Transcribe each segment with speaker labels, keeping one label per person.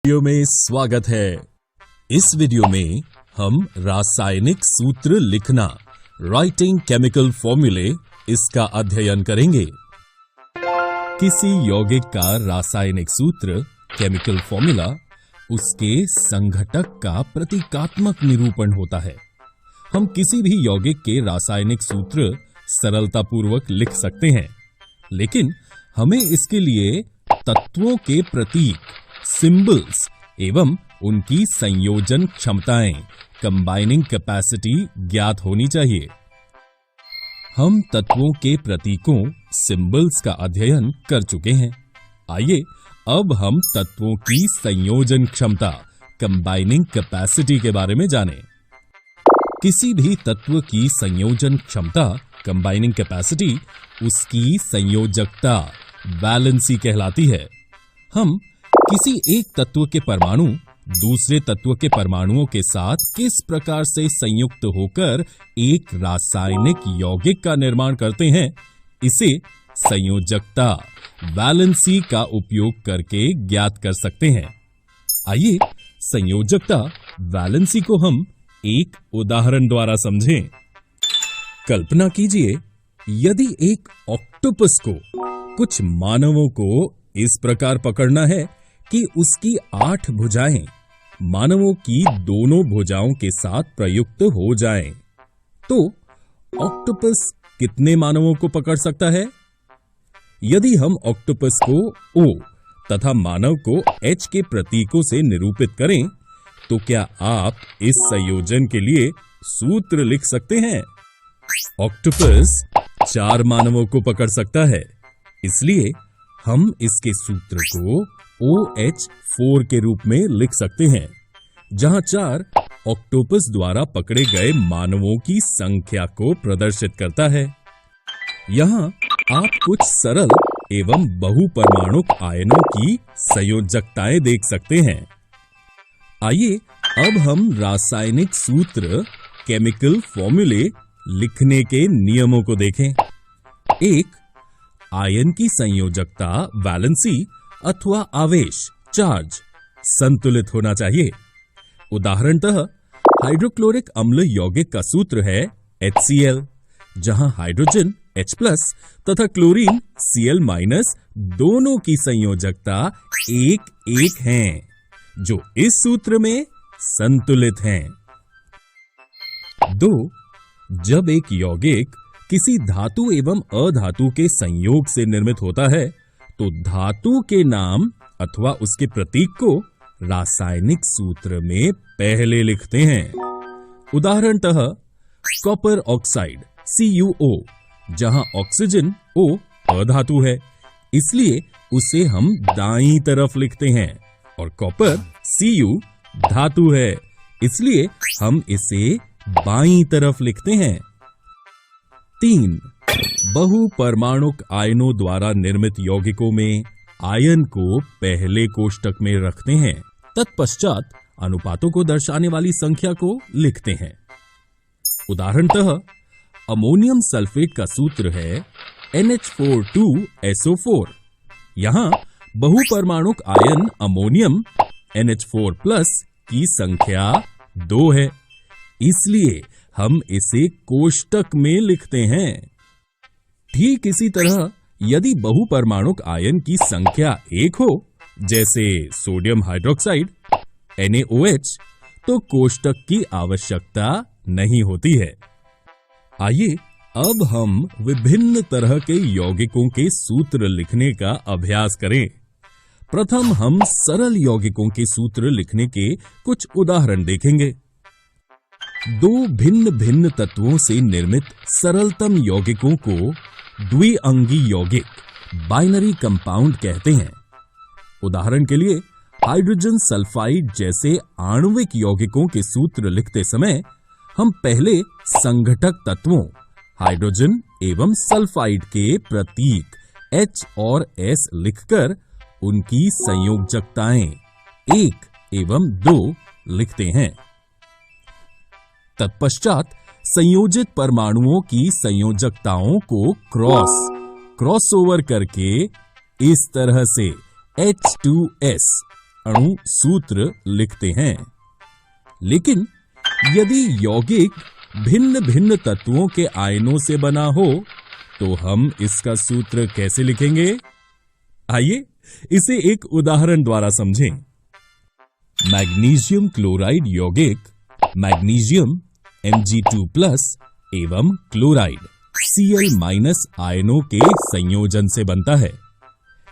Speaker 1: Video में स्वागत है। इस वीडियो में हम रासायनिक सूत्र लिखना, राइटिंग केमिकल फॉर्मूले, इसका अध्ययन करेंगे। किसी यौगिक का रासायनिक सूत्र, केमिकल फॉर्मूला, उसके संघटक का प्रतीकात्मक निरूपण होता है। हम किसी भी यौगिक के रासायनिक सूत्र सरलतापूर्वक लिख सकते हैं, लेकिन हमें इसके लिए तत्वों के प्रतीक, सिंबल्स एवं उनकी संयोजन क्षमताएं, कंबाइनिंग कैपेसिटी ज्ञात होनी चाहिए। हम तत्वों के प्रतीकों, सिंबल्स का अध्ययन कर चुके हैं। आइए अब हम तत्वों की संयोजन क्षमता, कंबाइनिंग कैपेसिटी के बारे में जानें। किसी भी तत्व की संयोजन क्षमता, कंबाइनिंग कैपेसिटी, उसकी संयोजकता, वैलेंसी कहलाती है। हम किसी एक तत्व के परमाणु दूसरे तत्व के परमाणुओं के साथ किस प्रकार से संयुक्त होकर एक रासायनिक यौगिक का निर्माण करते हैं, इसे संयोजकता, वैलेंसी का उपयोग करके ज्ञात कर सकते हैं। आइए संयोजकता, वैलेंसी को हम एक उदाहरण द्वारा समझें। कल्पना कीजिए, यदि एक ऑक्टोपस को कुछ मानवों को इस प्रकार पकड़ना है कि उसकी 8 भुजाएं मानवों की दोनों भुजाओं के साथ प्रयुक्त हो जाएं, तो ऑक्टोपस कितने मानवों को पकड़ सकता है? यदि हम ऑक्टोपस को O तथा मानव को H के प्रतीकों से निरूपित करें, तो क्या आप इस संयोजन के लिए सूत्र लिख सकते हैं? ऑक्टोपस 4 मानवों को पकड़ सकता है, इसलिए हम इसके सूत्र को OH4 के रूप में लिख सकते हैं, जहां 4 ऑक्टोपस द्वारा पकड़े गए मानवों की संख्या को प्रदर्शित करता है। यहां आप कुछ सरल एवं बहुपरमाणुक आयनों की संयोजकताएं देख सकते हैं। आइए अब हम रासायनिक सूत्र, केमिकल फॉर्मूले लिखने के नियमों को देखें। 1. आयन की संयोजकता, वैलेंसी अथवा आवेश, चार्ज, संतुलित होना चाहिए। उदाहरणतः हाइड्रोक्लोरिक अम्ल यौगिक का सूत्र है HCl, जहां हाइड्रोजन H+ तथा क्लोरीन Cl- दोनों की संयोजकता 1:1 हैं, जो इस सूत्र में संतुलित हैं। 2. जब एक यौगिक किसी धातु एवं अधातु के संयोग से निर्मित होता है, तो धातु के नाम अथवा उसके प्रतीक को रासायनिक सूत्र में पहले लिखते हैं। उदाहरणतः कॉपर ऑक्साइड CuO, जहां ऑक्सीजन O अधातु है, इसलिए उसे हम दाईं तरफ लिखते हैं, और कॉपर Cu धातु है, इसलिए हम इसे बाईं तरफ लिखते हैं। 3. बहुपरमाणुक आयनों द्वारा निर्मित यौगिकों में आयन को पहले कोष्टक में रखते हैं, तत्पश्चात अनुपातों को दर्शाने वाली संख्या को लिखते हैं। उदाहरणतः अमोनियम सल्फेट का सूत्र है NH42SO4। यहां बहुपरमाणुक आयन अमोनियम NH4+ की संख्या 2 है, इसलिए हम इसे कोष्टक में लिखते हैं। ठीक इसी तरह यदि बहुपरमाणुक आयन की संख्या 1 हो, जैसे सोडियम हाइड्रोक्साइड NaOH, तो कोष्टक की आवश्यकता नहीं होती है। आइए अब हम विभिन्न तरह के यौगिकों के सूत्र लिखने का अभ्यास करें। प्रथम हम सरल यौगिकों के सूत्र लिखने के कुछ उदाहरण देखेंगे। 2 भिन्न भिन्न तत्वों से निर्मित सरलतम यौगिकों को द्विअंगी यौगिक, बाइनरी कंपाउंड कहते हैं। उदाहरण के लिए हाइड्रोजन सल्फाइड जैसे आणविक यौगिकों के सूत्र लिखते समय हम पहले संघटक तत्वों हाइड्रोजन एवं सल्फाइड के प्रतीक H और S लिखकर उनकी संयोजकताएं 1 एवं 2 लिखते हैं। तत्पश्चात संयोजित परमाणुओं की संयोजकताओं को क्रॉस ओवर करके इस तरह से H2S अणु सूत्र लिखते हैं। लेकिन यदि यौगिक भिन्न भिन्न तत्वों के आयनों से बना हो तो हम इसका सूत्र कैसे लिखेंगे? आइए इसे एक उदाहरण द्वारा समझें। मैग्नीशियम क्लोराइड यौगिक मैग्नीशियम Mg2+ एवं क्लोराइड Cl- आयनों के संयोजन से बनता है।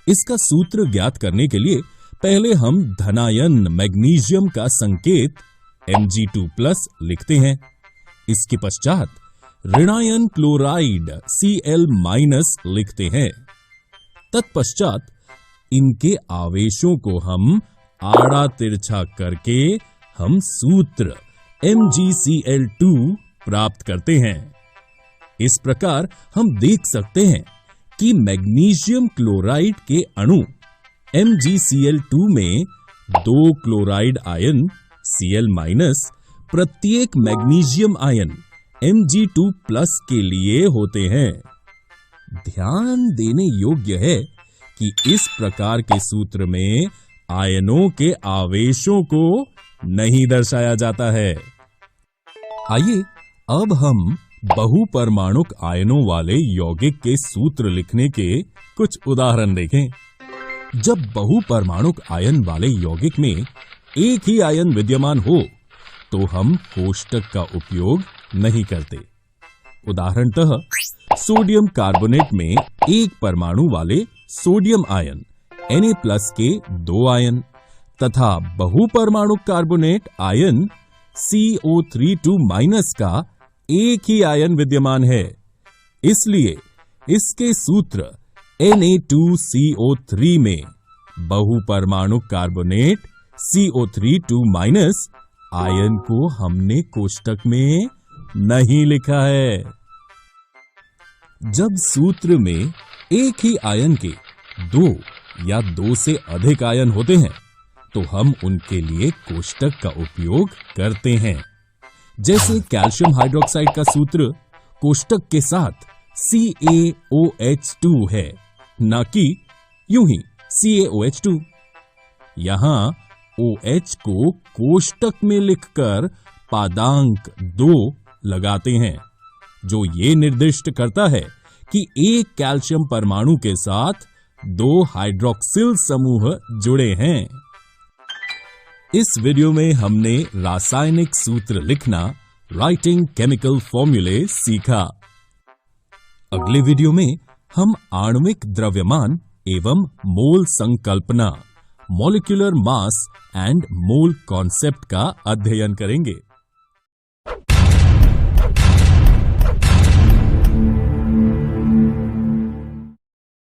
Speaker 1: इसका सूत्र ज्ञात करने के लिए पहले हम धनायन मैग्नीशियम का संकेत Mg2+ लिखते हैं। इसके पश्चात ऋणायन क्लोराइड Cl- लिखते हैं। तत्पश्चात इनके आवेशों को हम आड़ा तिरछा करके हम सूत्र MgCl2 प्राप्त करते हैं। इस प्रकार हम देख सकते हैं कि मैग्नीशियम क्लोराइड के अणु MgCl2 में 2 क्लोराइड आयन Cl- प्रत्येक मैग्नीशियम आयन Mg2+ के लिए होते हैं। ध्यान देने योग्य है कि इस प्रकार के सूत्र में आयनों के आवेशों को नहीं दर्शाया जाता है। आइए अब हम बहुपरमाणुक आयनों वाले यौगिक के सूत्र लिखने के कुछ उदाहरण देखें। जब बहुपरमाणुक आयन वाले यौगिक में एक ही आयन विद्यमान हो तो हम कोष्टक का उपयोग नहीं करते। उदाहरणतः सोडियम कार्बोनेट में एक परमाणु वाले सोडियम आयन Na+ के 2 आयन तथा बहुपरमाणुक कार्बोनेट आयन CO3₂- का एक ही आयन विद्यमान है। इसलिए इसके सूत्र Na2CO3 में बहुपरमाणुक कार्बोनेट CO3₂- आयन को हमने कोष्टक में नहीं लिखा है। जब सूत्र में एक ही आयन के 2 या 2 से अधिक आयन होते हैं तो हम उनके लिए कोष्टक का उपयोग करते हैं। जैसे कैल्शियम हाइड्रोक्साइड का सूत्र कोष्टक के साथ CaOH2 है, न कि यूं ही CaOH2। यहां OH को कोष्टक में लिखकर पादांक 2 लगाते हैं, जो ये निर्दिष्ट करता है कि एक कैल्शियम परमाणु के साथ 2 हाइड्रोक्सिल समूह जुड़े हैं। इस वीडियो में हमने रासायनिक सूत्र लिखना, राइटिंग केमिकल फॉर्मूले सीखा। अगले वीडियो में हम आणविक द्रव्यमान एवं मोल संकल्पना, molecular mass and mole concept का अध्ययन करेंगे।